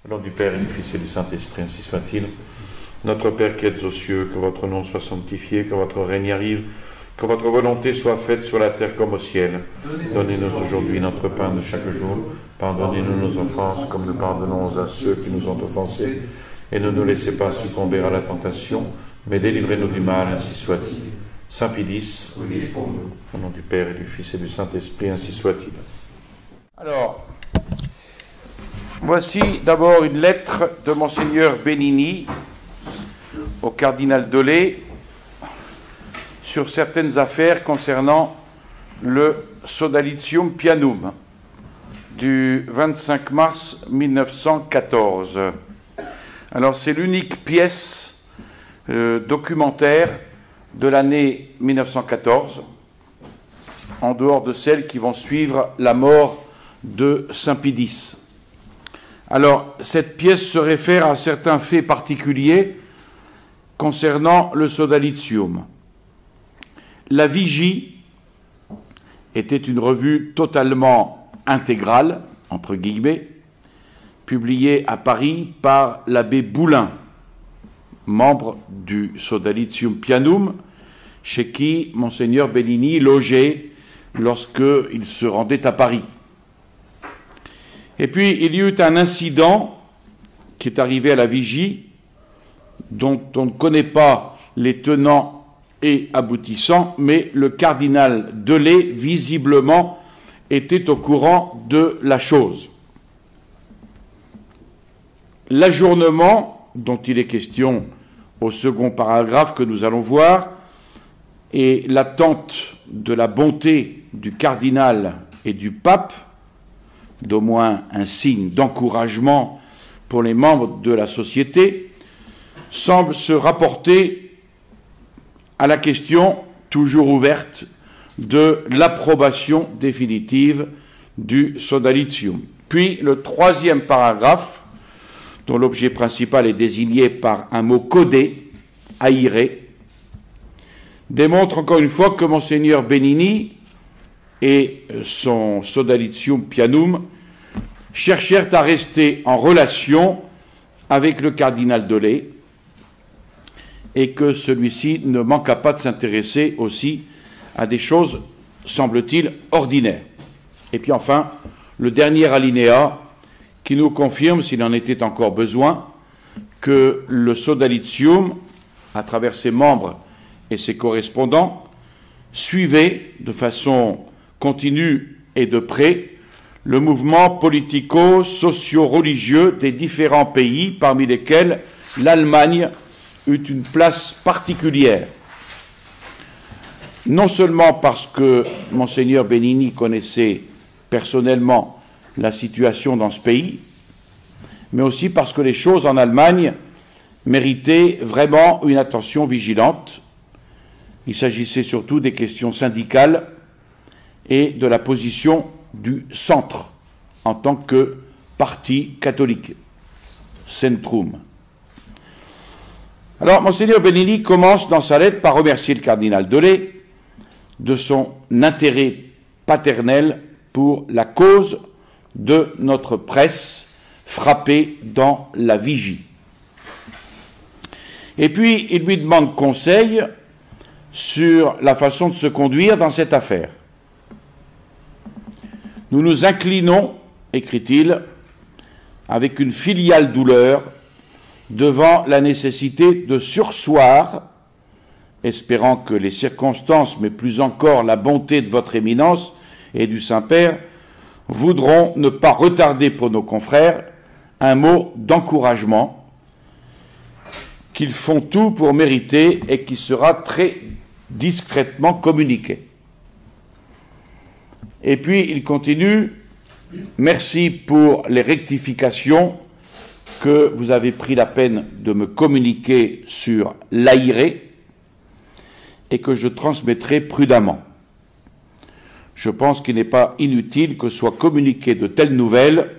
Au nom du Père et du Fils et du Saint-Esprit, ainsi soit-il. Notre Père qui êtes aux cieux, que votre nom soit sanctifié, que votre règne arrive, que votre volonté soit faite sur la terre comme au ciel. Donnez-nous aujourd'hui notre pain de chaque jour. Pardonnez-nous nos offenses, comme nous pardonnons à ceux qui nous ont offensés. Et ne nous laissez pas succomber à la tentation, mais délivrez-nous du mal, ainsi soit-il. Saint Pédis, au nom du Père et du Fils et du Saint-Esprit, ainsi soit-il. Alors, voici d'abord une lettre de Monseigneur Benini au cardinal Dolé sur certaines affaires concernant le Sodalitium Pianum du 25 mars 1914. Alors c'est l'unique pièce documentaire de l'année 1914, en dehors de celles qui vont suivre la mort de Saint Pédis. Alors, cette pièce se réfère à certains faits particuliers concernant le Sodalitium. La Vigie était une revue totalement intégrale, entre guillemets, publiée à Paris par l'abbé Boulin, membre du Sodalitium Pianum, chez qui Monseigneur Benini logeait lorsqu'il se rendait à Paris. Et puis, il y eut un incident qui est arrivé à la Vigie, dont on ne connaît pas les tenants et aboutissants, mais le cardinal Delay, visiblement, était au courant de la chose. L'ajournement, dont il est question au second paragraphe que nous allons voir, et l'attente de la bonté du cardinal et du pape, d'au moins un signe d'encouragement pour les membres de la société, semble se rapporter à la question, toujours ouverte, de l'approbation définitive du Sodalitium. Puis le troisième paragraphe, dont l'objet principal est désigné par un mot codé, aïré, démontre encore une fois que Monseigneur Benini et son Sodalitium Pianum cherchèrent à rester en relation avec le cardinal Dolé et que celui-ci ne manqua pas de s'intéresser aussi à des choses, semble-t-il, ordinaires. Et puis enfin, le dernier alinéa qui nous confirme, s'il en était encore besoin, que le Sodalitium, à travers ses membres et ses correspondants, suivait de façon continue et de près le mouvement politico-socio-religieux des différents pays, parmi lesquels l'Allemagne eut une place particulière. Non seulement parce que Monseigneur Benini connaissait personnellement la situation dans ce pays, mais aussi parce que les choses en Allemagne méritaient vraiment une attention vigilante. Il s'agissait surtout des questions syndicales et de la position du centre en tant que parti catholique, Centrum. Alors, Monseigneur Benini commence dans sa lettre par remercier le cardinal Dolé de son intérêt paternel pour la cause de notre presse frappée dans la Vigie. Et puis, il lui demande conseil sur la façon de se conduire dans cette affaire. Nous nous inclinons, écrit-il, avec une filiale douleur devant la nécessité de surseoir, espérant que les circonstances, mais plus encore la bonté de votre éminence et du Saint-Père, voudront ne pas retarder pour nos confrères un mot d'encouragement qu'ils font tout pour mériter et qui sera très discrètement communiqué. Et puis il continue, merci pour les rectifications que vous avez pris la peine de me communiquer sur l'Aïré et que je transmettrai prudemment. Je pense qu'il n'est pas inutile que soient communiquées de telles nouvelles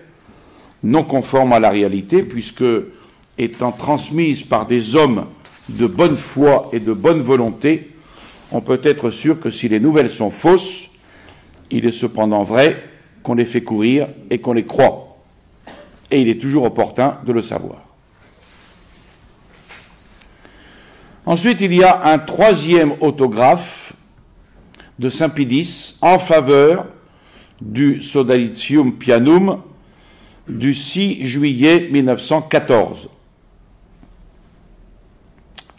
non conformes à la réalité, puisque, étant transmises par des hommes de bonne foi et de bonne volonté, on peut être sûr que si les nouvelles sont fausses, il est cependant vrai qu'on les fait courir et qu'on les croit. et il est toujours opportun de le savoir. Ensuite, il y a un troisième autographe de Saint Pidis en faveur du Sodalitium Pianum du 6 juillet 1914.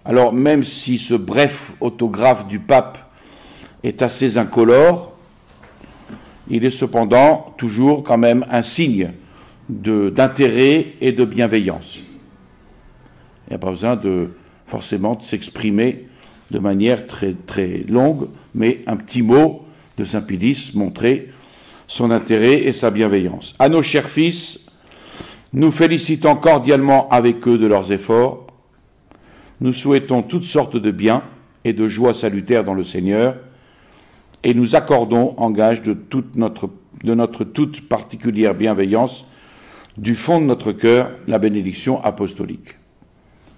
Alors, même si ce bref autographe du pape est assez incolore, il est cependant toujours quand même un signe d'intérêt et de bienveillance. Il n'y a pas besoin forcément de s'exprimer de manière très, très longue, mais un petit mot de Saint Pidis montrait son intérêt et sa bienveillance. À nos chers fils, nous félicitons cordialement avec eux de leurs efforts. Nous souhaitons toutes sortes de biens et de joie salutaires dans le Seigneur, et nous accordons en gage de notre toute particulière bienveillance du fond de notre cœur la bénédiction apostolique.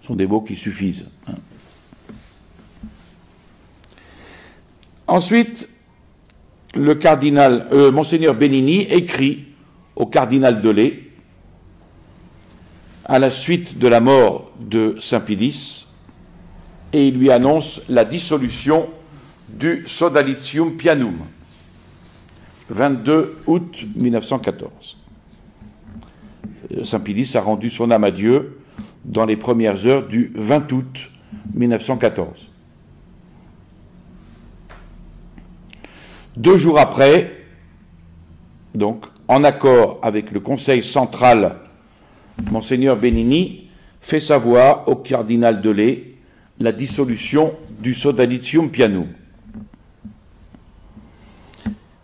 Ce sont des mots qui suffisent. Ensuite, le cardinal, Monseigneur Benigni écrit au cardinal Delay, à la suite de la mort de Saint Pidis, et il lui annonce la dissolution du Sodalitium Pianum, 22 août 1914. Saint Pidis a rendu son âme à Dieu dans les premières heures du 20 août 1914. 2 jours après, donc, en accord avec le Conseil central, Monseigneur Benigni fait savoir au cardinal Delay la dissolution du Sodalitium Pianum.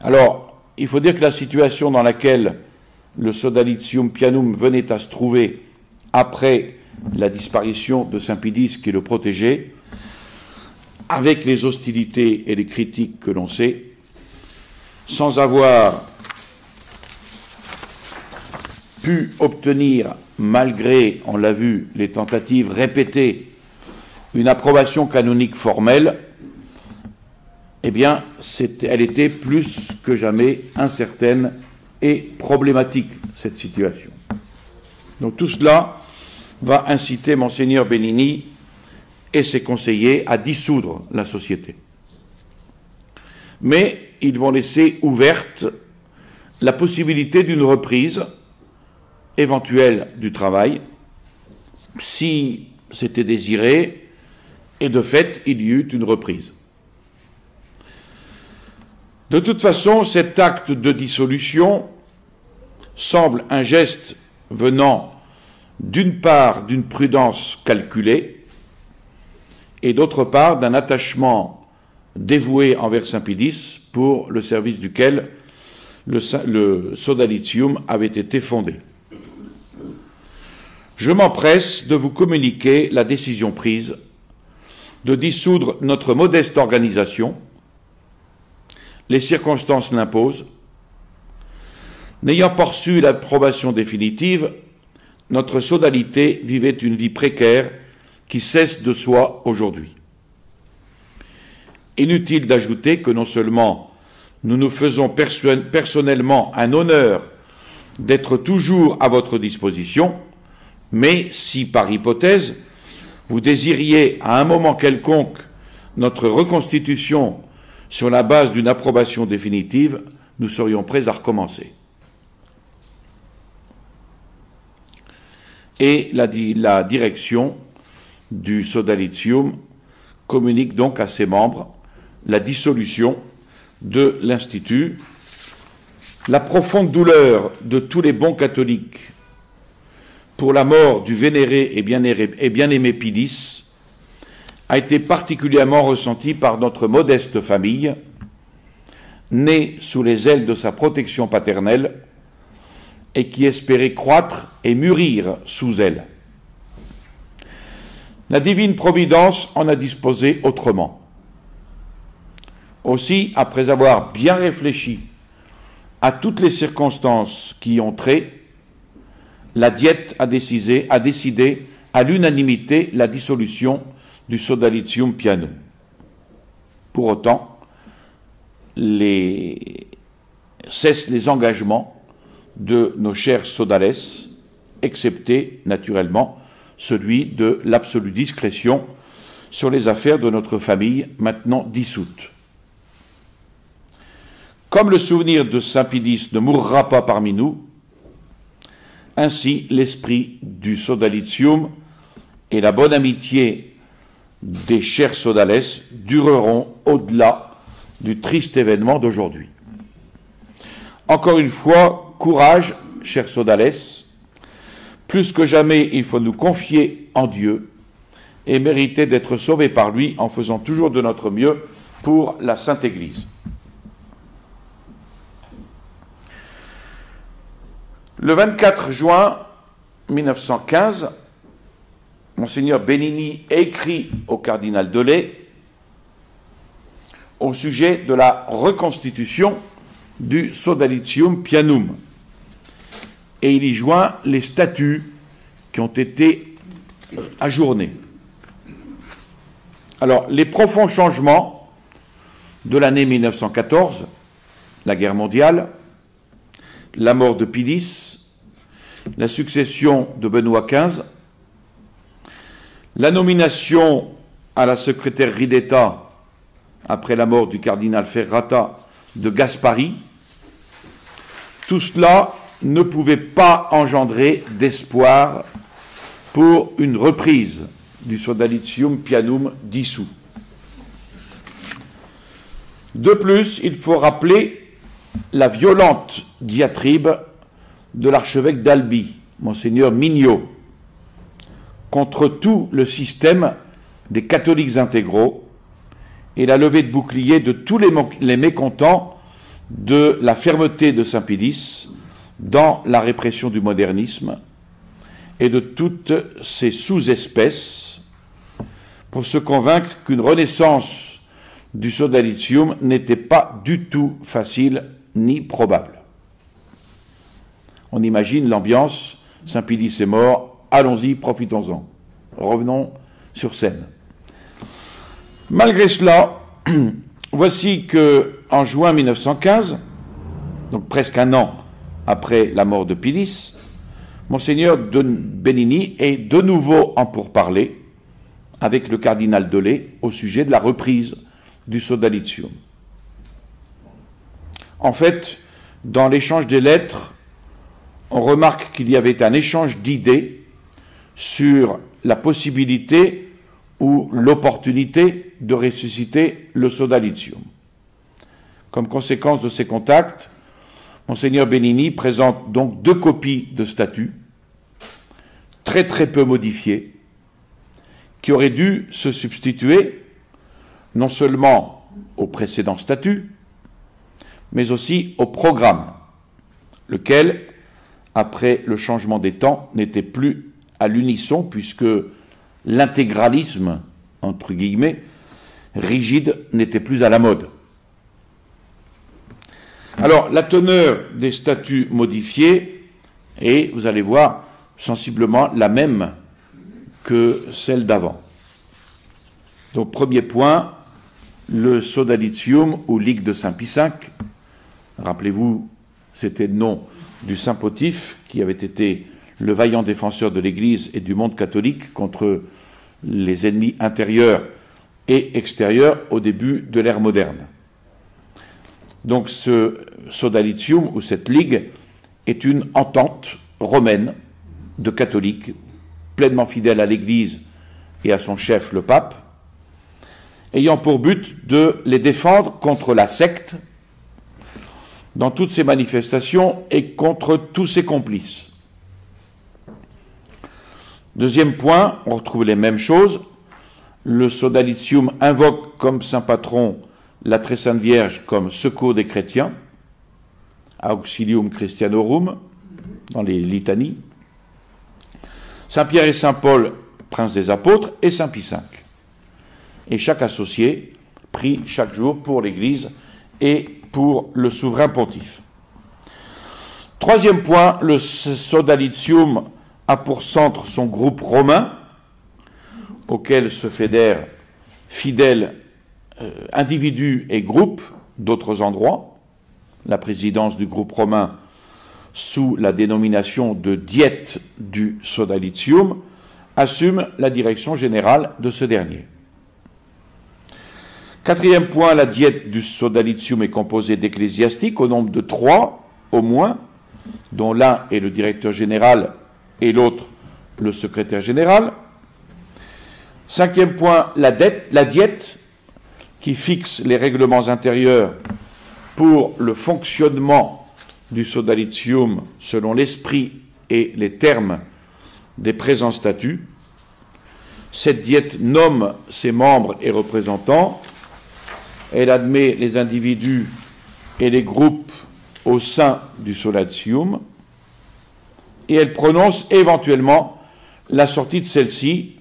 Alors, il faut dire que la situation dans laquelle le Sodalitium Pianum venait à se trouver après la disparition de Saint Pidis qui le protégeait, avec les hostilités et les critiques que l'on sait, sans avoir pu obtenir, malgré, on l'a vu, les tentatives répétées, une approbation canonique formelle, eh bien, elle était plus que jamais incertaine et problématique, cette situation. Donc tout cela va inciter Monseigneur Benigni et ses conseillers à dissoudre la société. Mais ils vont laisser ouverte la possibilité d'une reprise éventuelle du travail, si c'était désiré, et de fait, il y eut une reprise. De toute façon, cet acte de dissolution semble un geste venant d'une part d'une prudence calculée et d'autre part d'un attachement dévoué envers Saint Pidis pour le service duquel le Sodalitium avait été fondé. Je m'empresse de vous communiquer la décision prise de dissoudre notre modeste organisation. Les circonstances l'imposent. N'ayant pas reçu l'approbation définitive, notre sodalité vivait une vie précaire qui cesse de soi aujourd'hui. Inutile d'ajouter que non seulement nous nous faisons personnellement un honneur d'être toujours à votre disposition, mais si, par hypothèse, vous désiriez à un moment quelconque notre reconstitution sur la base d'une approbation définitive, nous serions prêts à recommencer. Et la direction du Sodalitium communique donc à ses membres la dissolution de l'Institut. La profonde douleur de tous les bons catholiques pour la mort du vénéré et bien-aimé Pidis a été particulièrement ressentie par notre modeste famille, née sous les ailes de sa protection paternelle et qui espérait croître et mûrir sous elle. La divine providence en a disposé autrement. Aussi, après avoir bien réfléchi à toutes les circonstances qui y ont trait, la Diète a décidé à l'unanimité la dissolution du Sodalitium Pianum. Pour autant, cessent les engagements de nos chers sodales excepté, naturellement, celui de l'absolue discrétion sur les affaires de notre famille, maintenant dissoute. Comme le souvenir de Saint Pidis ne mourra pas parmi nous, ainsi l'esprit du sodalitium et la bonne amitié des chers sodales dureront au-delà du triste événement d'aujourd'hui. Encore une fois, courage, chers sodales, plus que jamais il faut nous confier en Dieu et mériter d'être sauvés par lui en faisant toujours de notre mieux pour la Sainte Église. Le 24 juin 1915, Monseigneur Benigni écrit au cardinal Delay au sujet de la reconstitution du Sodalitium Pianum, et il y joint les statuts qui ont été ajournés. Alors, les profonds changements de l'année 1914, la guerre mondiale, la mort de Pidis, la succession de Benoît XV, la nomination à la secrétairerie d'État, après la mort du cardinal Ferrata, de Gaspari, tout cela ne pouvait pas engendrer d'espoir pour une reprise du Sodalitium Pianum dissous. De plus, il faut rappeler la violente diatribe de l'archevêque d'Albi, Monseigneur Mignot, contre tout le système des catholiques intégraux et la levée de bouclier de tous les mécontents de la fermeté de Saint Pidis dans la répression du modernisme et de toutes ses sous-espèces, pour se convaincre qu'une renaissance du Sodalitium n'était pas du tout facile ni probable. On imagine l'ambiance, Saint Pidis est mort, allons-y, profitons-en. Revenons sur scène. Malgré cela, voici que en juin 1915, donc presque un an après la mort de Pidis, Monseigneur Benigni est de nouveau en pourparlers avec le cardinal Delay au sujet de la reprise du Sodalitium. En fait, dans l'échange des lettres, on remarque qu'il y avait un échange d'idées sur la possibilité ou l'opportunité de ressusciter le Sodalitium. Comme conséquence de ces contacts, Monseigneur Benigni présente donc 2 copies de statuts, très peu modifiées, qui auraient dû se substituer non seulement au précédent statut, mais aussi au programme, lequel, après le changement des temps, n'était plus à l'unisson, puisque l'intégralisme, entre guillemets, rigide, n'était plus à la mode. Alors, la teneur des statuts modifiés est, vous allez voir, sensiblement la même que celle d'avant. Donc, premier point, le Sodalitium ou Ligue de Saint-Pie V. Rappelez-vous, c'était le nom du saint pontife qui avait été le vaillant défenseur de l'Église et du monde catholique contre les ennemis intérieurs et extérieurs au début de l'ère moderne. Donc ce Sodalitium, ou cette ligue, est une entente romaine de catholiques, pleinement fidèles à l'Église et à son chef, le pape, ayant pour but de les défendre contre la secte dans toutes ses manifestations et contre tous ses complices. Deuxième point, on retrouve les mêmes choses. Le Sodalitium invoque comme saint patron la Très Sainte Vierge comme secours des chrétiens, Auxilium Christianorum, dans les litanies, Saint Pierre et Saint Paul, prince des apôtres, et Saint Pie V. Et chaque associé prie chaque jour pour l'Église et pour le souverain pontife. Troisième point, le Sodalitium a pour centre son groupe romain, auquel se fédèrent fidèles individus et groupes d'autres endroits. La présidence du groupe romain sous la dénomination de diète du sodalitium, assume la direction générale de ce dernier. Quatrième point, la diète du sodalitium est composée d'ecclésiastiques au nombre de 3 au moins, dont l'un est le directeur général et l'autre le secrétaire général. Cinquième point, la diète qui fixe les règlements intérieurs pour le fonctionnement du sodalitium selon l'esprit et les termes des présents statuts. Cette diète nomme ses membres et représentants, elle admet les individus et les groupes au sein du sodalitium, et elle prononce éventuellement la sortie de celle-ci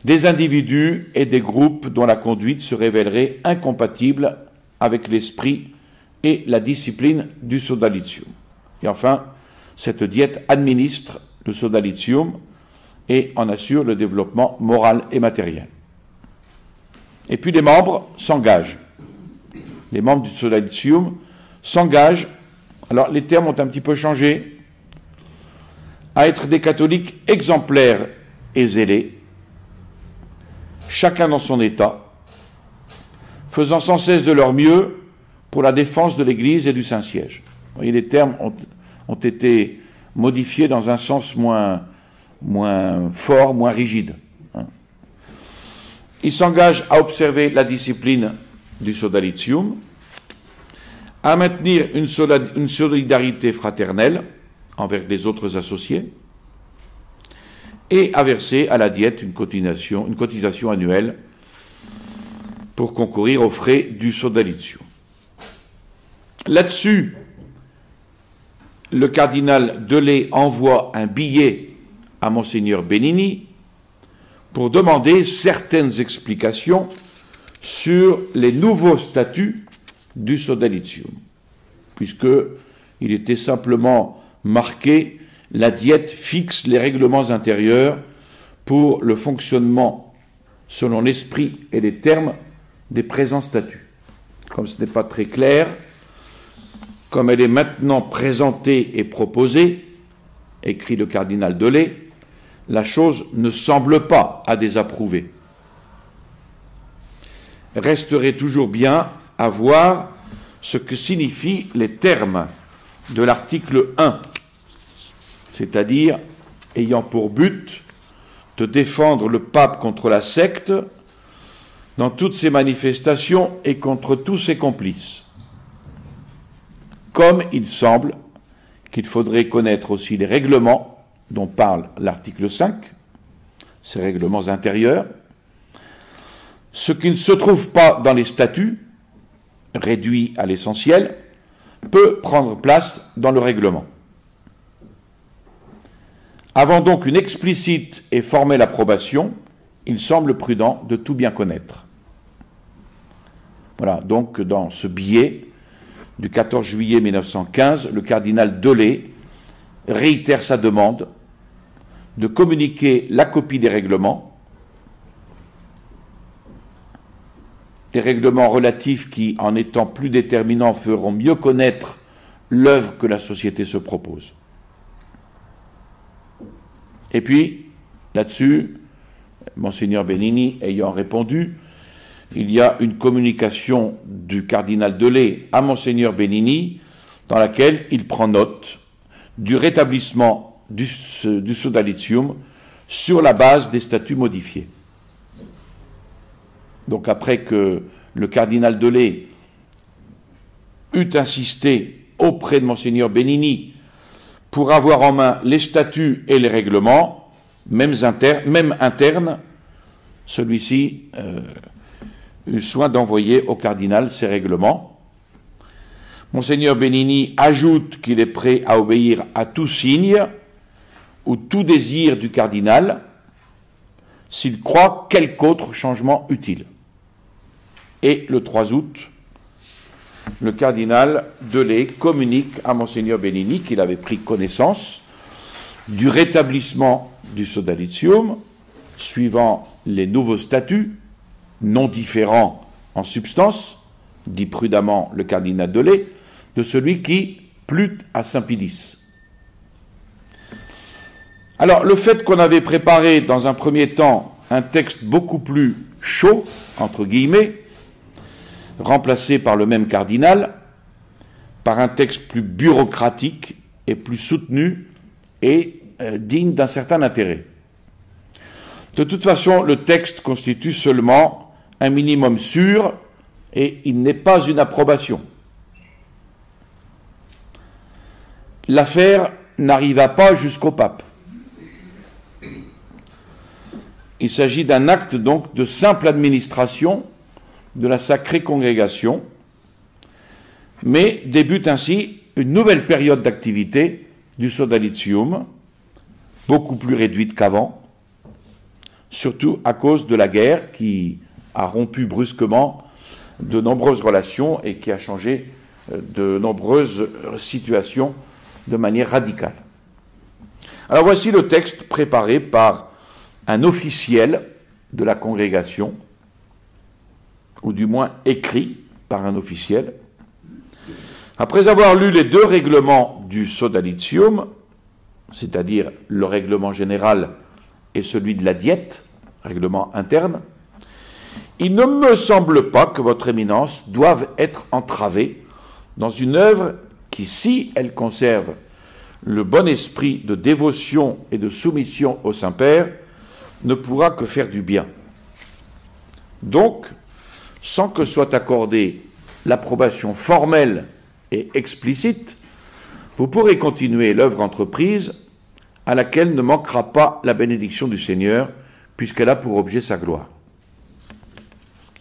des individus et des groupes dont la conduite se révélerait incompatible avec l'esprit et la discipline du sodalitium. Et enfin, cette diète administre le sodalitium et en assure le développement moral et matériel. Et puis les membres s'engagent. Les membres du sodalitium s'engagent, alors les termes ont un petit peu changé, à être des catholiques exemplaires et zélés, chacun dans son état, faisant sans cesse de leur mieux pour la défense de l'Église et du Saint-Siège. Vous voyez, les termes ont été modifiés dans un sens moins fort, moins rigide. Ils s'engagent à observer la discipline du sodalitium, à maintenir une solidarité fraternelle envers les autres associés, et à verser à la diète une cotisation annuelle pour concourir aux frais du sodalitium. Là-dessus, le cardinal Delay envoie un billet à Monseigneur Benini pour demander certaines explications sur les nouveaux statuts du sodalitium, puisqu'il était simplement marqué « La diète fixe les règlements intérieurs pour le fonctionnement selon l'esprit et les termes des présents statuts ». Comme ce n'est pas très clair, comme elle est maintenant présentée et proposée, écrit le cardinal Delay, la chose ne semble pas à désapprouver. Resterait toujours bien à voir ce que signifient les termes de l'article 1, c'est-à-dire ayant pour but de défendre le pape contre la secte dans toutes ses manifestations et contre tous ses complices. Comme il semble qu'il faudrait connaître aussi les règlements dont parle l'article 5, ces règlements intérieurs, ce qui ne se trouve pas dans les statuts, réduits à l'essentiel, peut prendre place dans le règlement. Avant donc une explicite et formelle approbation, il semble prudent de tout bien connaître. Voilà, donc dans ce billet du 14 juillet 1915, le cardinal Delay réitère sa demande de communiquer la copie des règlements relatifs qui, en étant plus déterminants, feront mieux connaître l'œuvre que la société se propose. Et puis, là-dessus, Monseigneur Benini ayant répondu, il y a une communication du cardinal Delay à Monseigneur Benini dans laquelle il prend note du rétablissement du sodalitium sur la base des statuts modifiés. Donc après que le cardinal Delay eut insisté auprès de Monseigneur Benini pour avoir en main les statuts et les règlements, même internes, celui-ci eut soin d'envoyer au cardinal ces règlements. Monseigneur Benini ajoute qu'il est prêt à obéir à tout signe ou tout désir du cardinal s'il croit quelque autre changement utile. Et le 3 août, le cardinal Delay communique à Monseigneur Benini qu'il avait pris connaissance du rétablissement du sodalitium suivant les nouveaux statuts, non différents en substance, dit prudemment le cardinal Delay, de celui qui plut à Saint-Pédis. Alors, le fait qu'on avait préparé dans un premier temps un texte beaucoup plus chaud, entre guillemets, remplacé par le même cardinal, par un texte plus bureaucratique et plus soutenu et digne d'un certain intérêt. De toute façon, le texte constitue seulement un minimum sûr et il n'est pas une approbation. L'affaire n'arriva pas jusqu'au pape. Il s'agit d'un acte donc de simple administration de la Sacrée Congrégation, mais débute ainsi une nouvelle période d'activité du Sodalitium, beaucoup plus réduite qu'avant, surtout à cause de la guerre qui a rompu brusquement de nombreuses relations et qui a changé de nombreuses situations de manière radicale. Alors voici le texte préparé par un officiel de la congrégation, ou du moins écrit par un officiel. Après avoir lu les deux règlements du Sodalitium, c'est-à-dire le règlement général et celui de la diète, règlement interne, il ne me semble pas que votre éminence doive être entravée dans une œuvre qui, si elle conserve le bon esprit de dévotion et de soumission au Saint-Père, ne pourra que faire du bien. Donc, sans que soit accordée l'approbation formelle et explicite, vous pourrez continuer l'œuvre entreprise à laquelle ne manquera pas la bénédiction du Seigneur, puisqu'elle a pour objet sa gloire.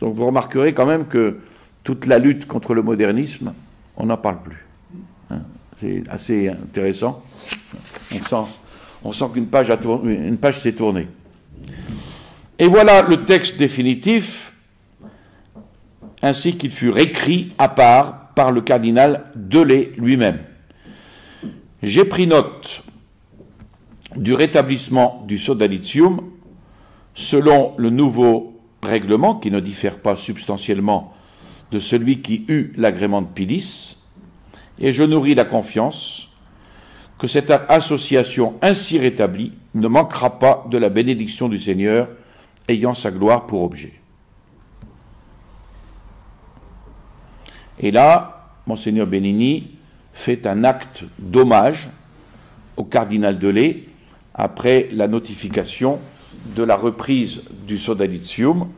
Donc vous remarquerez quand même que toute la lutte contre le modernisme, on n'en parle plus. C'est assez intéressant. On sent qu'une page s'est tournée. Et voilà le texte définitif, ainsi qu'il fut réécrit à part par le cardinal Delay lui-même. J'ai pris note du rétablissement du Sodalitium selon le nouveau règlement, qui ne diffère pas substantiellement de celui qui eut l'agrément de Pie X, et je nourris la confiance que cette association ainsi rétablie ne manquera pas de la bénédiction du Seigneur, ayant sa gloire pour objet. Et là, Monseigneur Benigni fait un acte d'hommage au cardinal Delay après la notification de la reprise du Sodalitium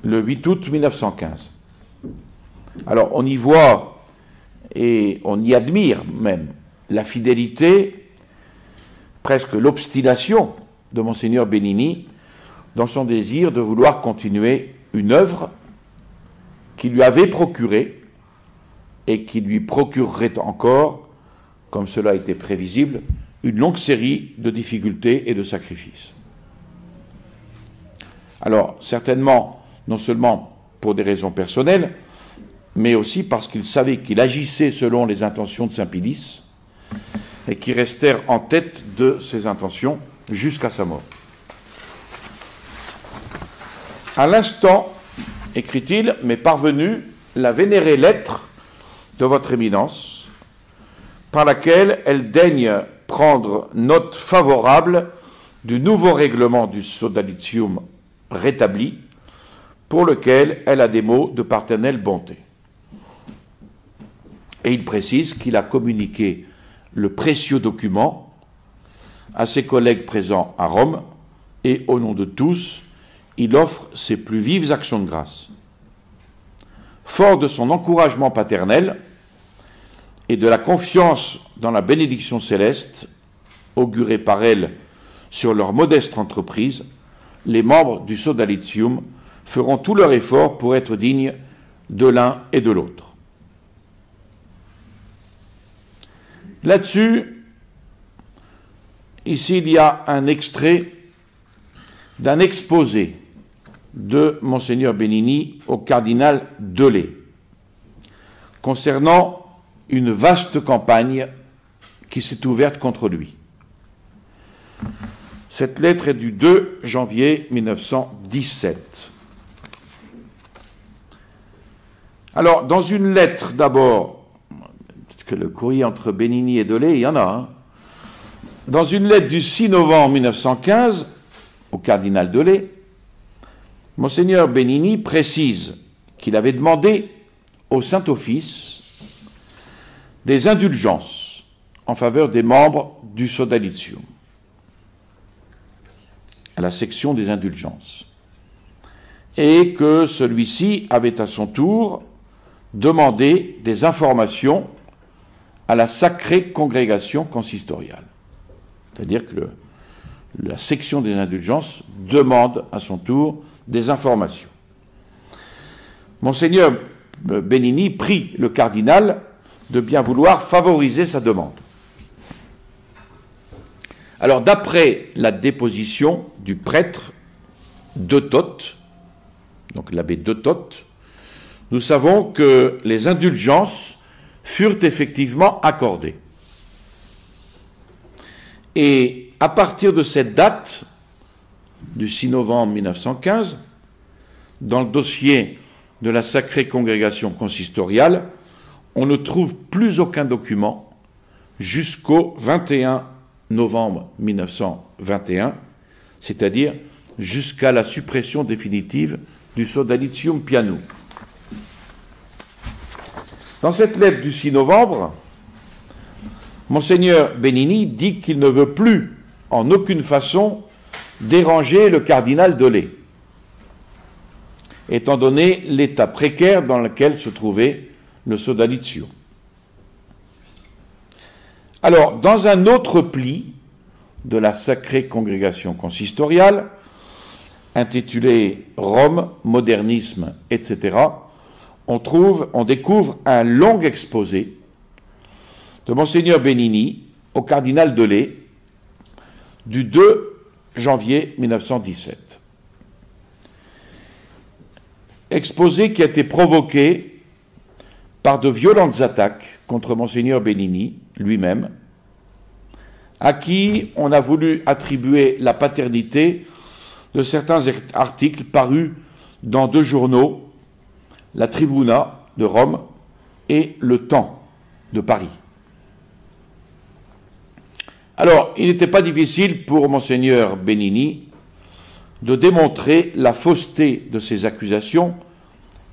le 8 août 1915. Alors on y voit et on y admire même la fidélité, presque l'obstination de Monseigneur Benigni dans son désir de vouloir continuer une œuvre qui lui avait procuré et qui lui procurerait encore, comme cela était prévisible, une longue série de difficultés et de sacrifices. Alors, certainement, non seulement pour des raisons personnelles, mais aussi parce qu'il savait qu'il agissait selon les intentions de Saint Pie X et qui restèrent en tête de ses intentions jusqu'à sa mort. À l'instant, écrit-il, m'est parvenue la vénérée lettre de votre éminence, par laquelle elle daigne prendre note favorable du nouveau règlement du Sodalitium rétabli, pour lequel elle a des mots de paternelle bonté. Et il précise qu'il a communiqué le précieux document à ses collègues présents à Rome, et au nom de tous, il offre ses plus vives actions de grâce. Fort de son encouragement paternel et de la confiance dans la bénédiction céleste augurée par elle sur leur modeste entreprise, les membres du Sodalitium feront tout leur effort pour être dignes de l'un et de l'autre. Là-dessus, ici il y a un extrait d'un exposé de Monseigneur Benigni au cardinal Delay concernant une vaste campagne qui s'est ouverte contre lui. Cette lettre est du 2 janvier 1917. Alors, dans une lettre d'abord, parce que le courrier entre Benigni et Delay, il y en a, Dans une lettre du 6 novembre 1915 au cardinal Delay, Monseigneur Benigni précise qu'il avait demandé au Saint-Office des indulgences en faveur des membres du Sodalitium, à la section des indulgences, et que celui-ci avait à son tour demandé des informations à la Sacrée Congrégation Consistoriale. C'est-à-dire que la section des indulgences demande à son tour des informations. Monseigneur Benigni prie le cardinal de bien vouloir favoriser sa demande. Alors, d'après la déposition du prêtre de Toth, donc l'abbé de Toth, nous savons que les indulgences furent effectivement accordées. Et à partir de cette date, du 6 novembre 1915, dans le dossier de la Sacrée Congrégation Consistoriale, on ne trouve plus aucun document jusqu'au 21 novembre 1921, c'est-à-dire jusqu'à la suppression définitive du Sodalitium Pianum. Dans cette lettre du 6 novembre, Monseigneur Benigni dit qu'il ne veut plus, en aucune façon, déranger le cardinal Delay, étant donné l'état précaire dans lequel se trouvait le Sodalitium. Alors, dans un autre pli de la Sacrée Congrégation Consistoriale, intitulé Rome, modernisme, etc., on découvre un long exposé de Monseigneur Benigni au cardinal Delay du 2 janvier 1917. Exposé qui a été provoqué par de violentes attaques contre Monseigneur Benigni lui-même, à qui on a voulu attribuer la paternité de certains articles parus dans deux journaux, la Tribuna de Rome et le Temps de Paris. Alors, il n'était pas difficile pour Monseigneur Benigni de démontrer la fausseté de ces accusations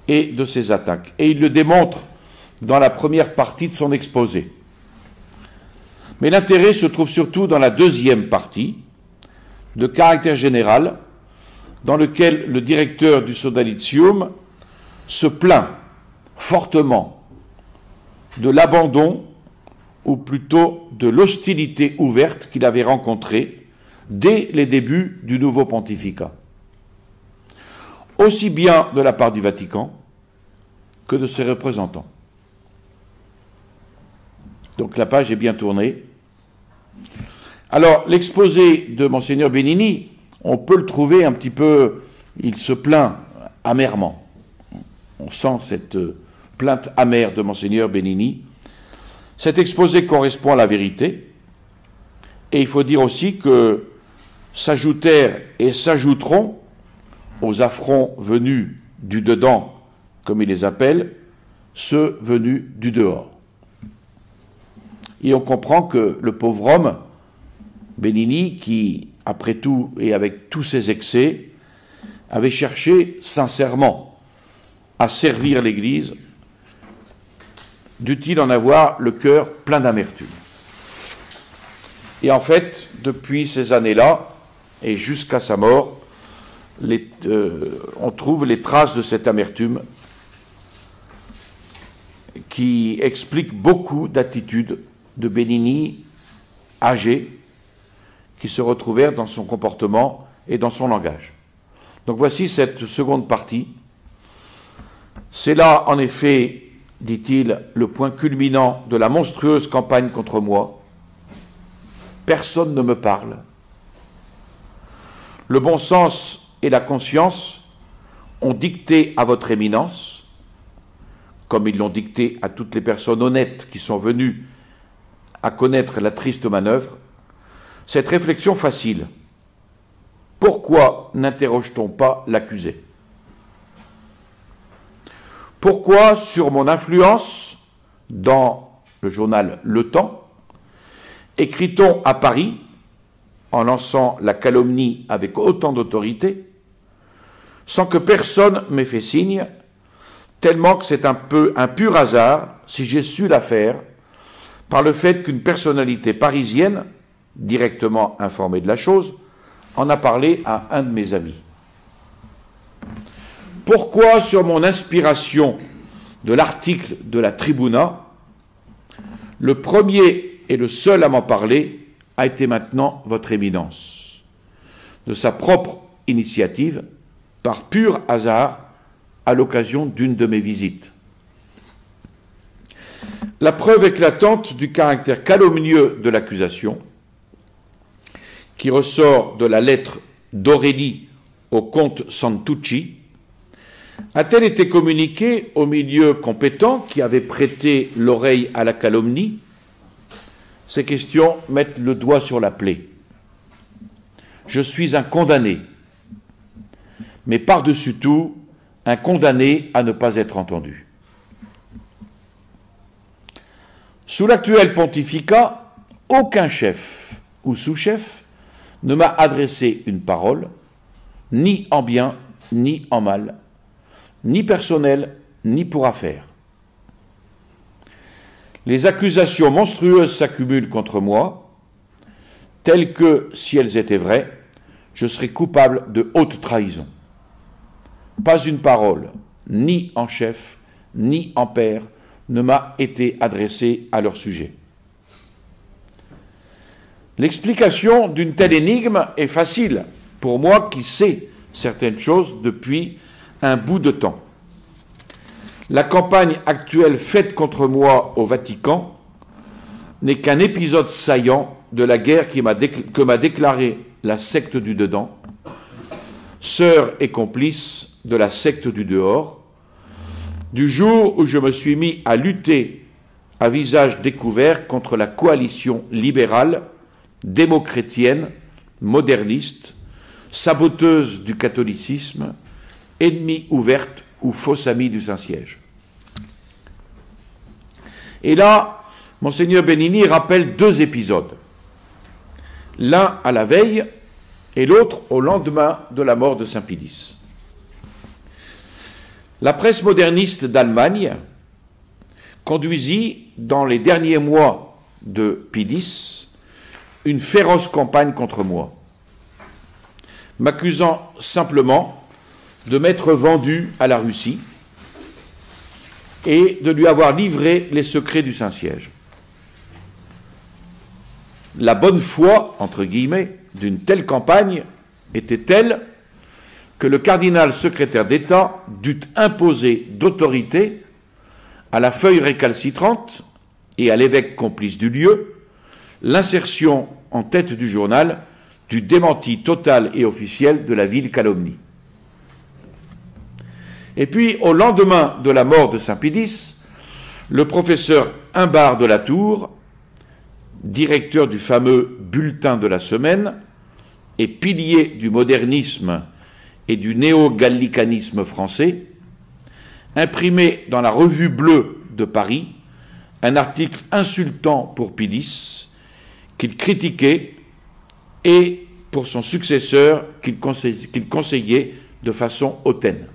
et de ces attaques. Et il le démontre dans la première partie de son exposé. Mais l'intérêt se trouve surtout dans la deuxième partie, de caractère général, dans lequel le directeur du Sodalitium se plaint fortement de l'abandon, ou plutôt de l'hostilité ouverte qu'il avait rencontrée dès les débuts du nouveau pontificat, aussi bien de la part du Vatican que de ses représentants. Donc la page est bien tournée. Alors, l'exposé de Monseigneur Benigni, on peut le trouver un petit peu, il se plaint amèrement. On sent cette plainte amère de Monseigneur Benigni. Cet exposé correspond à la vérité, et il faut dire aussi que s'ajoutèrent et s'ajouteront aux affronts venus du dedans, comme il les appelle, ceux venus du dehors. Et on comprend que le pauvre homme, Benigni, qui, après tout et avec tous ses excès, avait cherché sincèrement à servir l'Église, dut-il en avoir le cœur plein d'amertume. Et en fait, depuis ces années-là, et jusqu'à sa mort, on trouve les traces de cette amertume qui expliquent beaucoup d'attitudes de Benigni âgé qui se retrouvèrent dans son comportement et dans son langage. Donc voici cette seconde partie. C'est là, en effet, dit-il, le point culminant de la monstrueuse campagne contre moi. Personne ne me parle. Le bon sens et la conscience ont dicté à votre éminence, comme ils l'ont dicté à toutes les personnes honnêtes qui sont venues à connaître la triste manœuvre, cette réflexion facile. Pourquoi n'interroge-t-on pas l'accusé? Pourquoi, sur mon influence dans le journal Le Temps écrit-on à Paris, en lançant la calomnie avec autant d'autorité, sans que personne m'ait fait signe, tellement que c'est un pur hasard si j'ai su l'affaire, par le fait qu'une personnalité parisienne, directement informée de la chose, en a parlé à un de mes amis. Pourquoi, sur mon inspiration de l'article de la Tribuna, le premier et le seul à m'en parler a été maintenant votre Éminence, de sa propre initiative, par pur hasard, à l'occasion d'une de mes visites. La preuve éclatante du caractère calomnieux de l'accusation, qui ressort de la lettre d'Aurélie au comte Santucci, a-t-elle été communiquée au milieu compétent qui avait prêté l'oreille à la calomnie? Ces questions mettent le doigt sur la plaie. Je suis un condamné, mais par-dessus tout, un condamné à ne pas être entendu. Sous l'actuel pontificat, aucun chef ou sous-chef ne m'a adressé une parole, ni en bien, ni en mal, ni personnelle, ni pour affaire. Les accusations monstrueuses s'accumulent contre moi, telles que, si elles étaient vraies, je serais coupable de haute trahison. Pas une parole, ni en chef, ni en père, ne m'a été adressée à leur sujet. L'explication d'une telle énigme est facile pour moi qui sais certaines choses depuis un bout de temps. La campagne actuelle faite contre moi au Vatican n'est qu'un épisode saillant de la guerre que m'a déclarée la secte du dedans, sœur et complice de la secte du dehors, du jour où je me suis mis à lutter à visage découvert contre la coalition libérale, démo-chrétienne, moderniste, saboteuse du catholicisme, ennemie ouverte ou fausse amie du Saint-Siège. Et là, Monseigneur Benigni rappelle deux épisodes, l'un à la veille et l'autre au lendemain de la mort de Saint Pie X. La presse moderniste d'Allemagne conduisit, dans les derniers mois de Pie X, une féroce campagne contre moi, m'accusant simplement de m'être vendu à la Russie et de lui avoir livré les secrets du Saint-Siège. La bonne foi, entre guillemets, d'une telle campagne était telle que le cardinal secrétaire d'État dut imposer d'autorité à la feuille récalcitrante et à l'évêque complice du lieu l'insertion en tête du journal du démenti total et officiel de la vile calomnie. Et puis, au lendemain de la mort de Saint Pie X, le professeur Humbard de la Tour, directeur du fameux Bulletin de la Semaine et pilier du modernisme et du néo-gallicanisme français, imprimé dans la Revue Bleue de Paris un article insultant pour Pie X qu'il critiquait et pour son successeur qu'il conseillait de façon hautaine.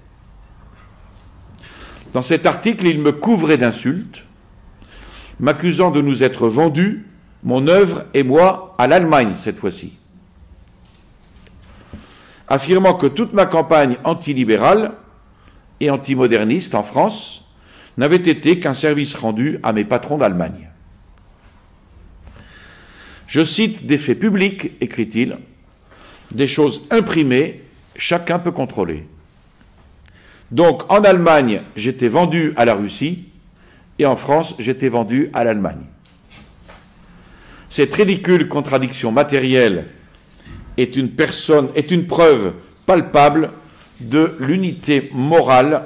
Dans cet article, il me couvrait d'insultes, m'accusant de nous être vendus, mon œuvre et moi, à l'Allemagne cette fois-ci, affirmant que toute ma campagne antilibérale et antimoderniste en France n'avait été qu'un service rendu à mes patrons d'Allemagne. Je cite des faits publics, écrit-il, des choses imprimées, chacun peut contrôler. Donc, en Allemagne, j'étais vendu à la Russie, et en France, j'étais vendu à l'Allemagne. Cette ridicule contradiction matérielle est une preuve palpable de l'unité morale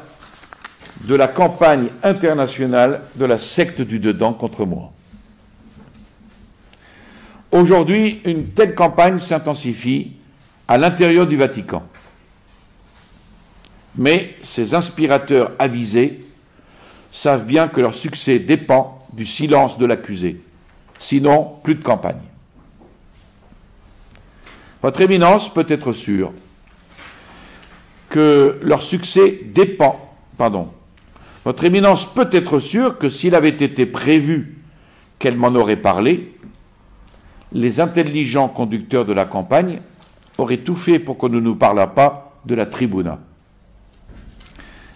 de la campagne internationale de la secte du dedans contre moi. Aujourd'hui, une telle campagne s'intensifie à l'intérieur du Vatican. Mais ces inspirateurs avisés savent bien que leur succès dépend du silence de l'accusé. sinon plus de campagne. Votre Éminence peut être sûre que leur succès dépend, Votre Éminence peut être sûre que s'il avait été prévu qu'elle m'en aurait parlé, les intelligents conducteurs de la campagne auraient tout fait pour qu'on ne nous parlât pas de la tribuna.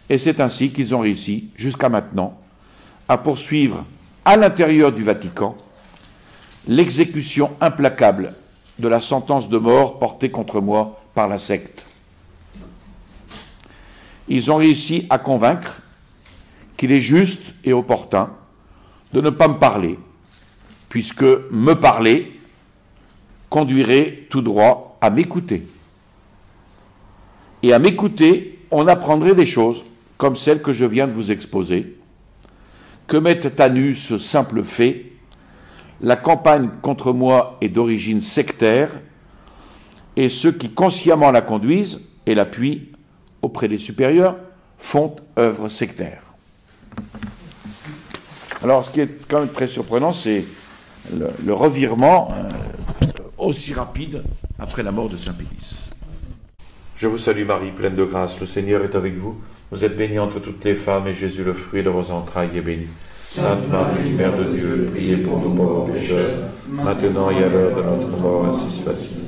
Et c'est ainsi qu'ils ont réussi, jusqu'à maintenant, à poursuivre à l'intérieur du Vatican l'exécution implacable de la sentence de mort portée contre moi par la secte. Ils ont réussi à convaincre qu'il est juste et opportun de ne pas me parler, puisque me parler conduirait tout droit à m'écouter. Et à m'écouter, on apprendrait des choses, comme celles que je viens de vous exposer, que mettent à nu ce simple fait. La campagne contre moi est d'origine sectaire, et ceux qui consciemment la conduisent et l'appuient auprès des supérieurs font œuvre sectaire. Alors, ce qui est quand même très surprenant, c'est le revirement aussi rapide après la mort de Saint Pédis. Je vous salue Marie, pleine de grâce, le Seigneur est avec vous. Vous êtes bénie entre toutes les femmes, et Jésus, le fruit de vos entrailles, est béni. Sainte Marie, Mère de Dieu, priez pour nous pauvres pécheurs, maintenant et à l'heure de notre mort, ainsi soit-il.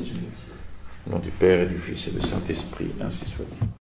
Au nom du Père et du Fils et du Saint-Esprit, ainsi soit-il.